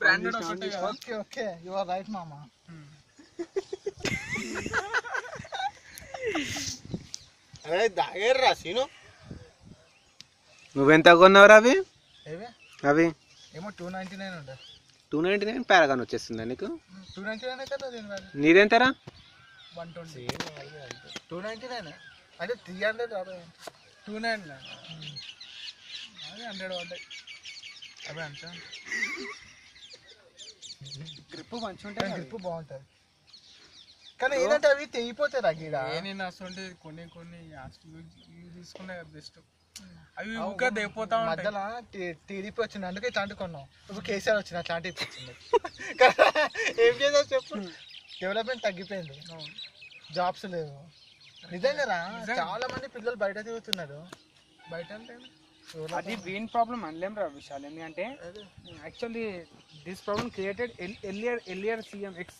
Branded ఒకటే కదా. Okay okay you are right మామా. అరే దాగేర్రా సీను. నువ్వెంత కొన్నావు అవి? అవి ఏమో 299 ఉండే. 299 పారాగాన్ వచ్చేస్తుందా నీకు? 299 కదా దీని వాల్యూ. నీదెంతరా? 120. 299 అంటే 300 అదే 299 అది 100 పడ్డాయి. అదే అంటే గ్రిప్ మంచిగా ఉంటాయి. గ్రిప్ బాగుంటుంది కానీ ఏంటంటే అవి తెగిపోతాయి రా. నేను అసలు కొన్ని తీసుకునే బెస్ట్. అవి ఊరికే తెగిపోతా ఉంటాయి. మధ్యలో టీడీపీ వచ్చింది అందుకే ఇట్లాంటి కొన్నాం. ఇప్పుడు కేసీఆర్ వచ్చింది అట్లాంటి వచ్చింది. ఏం చేద్దాం చెప్పు, డెవలప్మెంట్ తగ్గిపోయింది, జాబ్స్ లేవు. నిజంగా చాలా మంది పిల్లలు బయట తిరుగుతున్నారు. బయట అంటే అది మెయిన్ ప్రాబ్లం అనలేం రా విశాల్. ఎందుకంటే actually this problem created earlier CM ex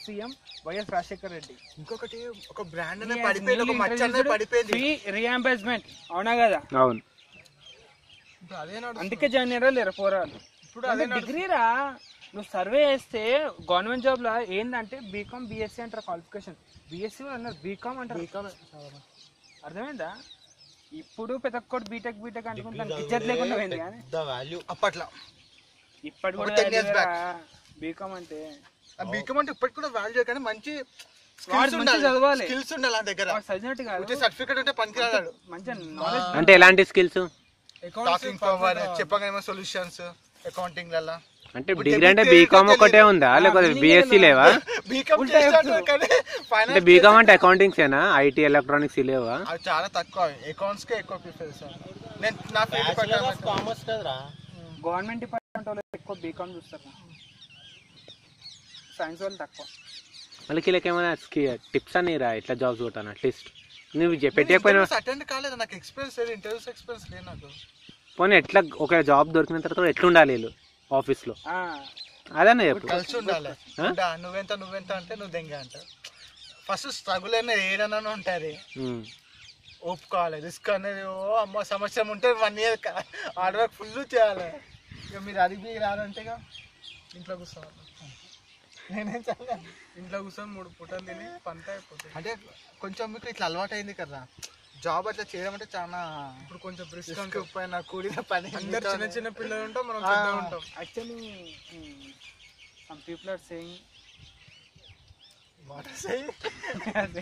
CM YS Rajasekhar Reddy. ఇంకొకటి ఒక బ్రాండ్ అనే పడిపోయింది, ఒక మచ్చ అనేది పడిపోయింది. ఫ్రీ రీఎంబర్స్మెంట్ అవునా కదా? అవును. ఇప్పుడు అదే నడుస్తుంది. అందుకే జాయిన్ అయ్యారా లేరు పోరాలు. ఇప్పుడు అదే డిగ్రీ రా. నువ్వు సర్వే చేస్తే గవర్నమెంట్ జాబ్ లో ఏంటంటే బీకామ్ బిఎస్సీ అంటారు క్వాలిఫికేషన్. బిఎస్సీ కూడా అన్నారు, బీకామ్ అంటారు. అర్థమైందా? ఇప్పుడు ప్రతి ఒక్కటి బీటెక్ అనుకుంటాను, ఇజ్జత్ లేకుండా పోయింది. కానీ అప్పట్లో ఇప్పటి కూడా బీకామ్ అంటే బీకామ్ అంటే ఇప్పటికి కూడా వాల్యూ, కానీ మంచి చదవాలి, స్కిల్స్ ఉండాలి నా దగ్గర. సర్టిఫికేట్ ఉంటే పనికిరాడు. మంచి నాలెడ్జ్. అంటే ఎలాంటి స్కిల్స్? టాకింగ్ పవర్, చెప్పగానే సొల్యూషన్స్, అకౌంటింగ్ లలో. అంటే డిగ్రీ అంటే బీకామ్ ఒకటే ఉందా లేకపోతే బిఎస్సీ లేవా? బీకామ్ చేస్తాడు కానీ అంటే బీకామ్ అంటే అకౌంటింగ్స్ ఏనా? ఐటీ ఎలక్ట్రానిక్స్ లేవా? అది చాలా తక్కువ, అకౌంట్స్ కే ఎక్కువ ప్రిఫర్ చేస్తాను నేను. నా ఫీల్డ్ కామర్స్ కదరా. గవర్నమెంట్ డిపార్ట్మెంట్ వాళ్ళు ఎక్కువ బీకామ్ చూస్తారు, సైన్స్ వాళ్ళు తక్కువ. వాళ్ళకి ఏమైనా టిప్స్ అని రా ఇట్లా జాబ్స్ కొట్టాను అట్లీస్ట్. నువ్వు పెట్టకపోయినా అటెండ్ కాలేదు, నాకు ఎక్స్పీరియన్స్ లేదు, ఇంటర్వ్యూస్ ఎక్స్పీరియన్స్ లేదు నాకు. పోనీ ఎట్లా ఒక జాబ్ దొరికిన తర్వాత ఎట్లుండాలి వీళ్ళు ఆఫీస్ లో? అదన్నా చెప్పు. కలిసి ఉండాలి. నువ్వెంత అంటే నువ్వు దెంగ అంట. ఫస్ట్ స్ట్రగుల్ అనేది ఏదైనా ఉంటుంది, ఒప్పుకోవాలి. రిస్క్ అనేది అమ్మ సంవత్సరం ఉంటే 1 year హార్డ్ వర్క్ ఫుల్ చేయాలి. ఇక మీరు అది రాదంటే ఇంట్లో కూర్చోవాలి. నేనేం చదవాలి, ఇంట్లో కూర్చొని 3 పూటలు తిని పంట అయిపోతుంది. అంటే కొంచెం మీకు ఇట్లా అలవాటు అయింది కదా జాబ్ అట్లా చేయడం అంటే చాలా. ఇప్పుడు కొంచెం రిస్క్ పైన కూడిన పని. అందరు చిన్న పిల్లలు ఉంటాం, మనం పెద్ద ఉంటాం. Actually some people are saying what say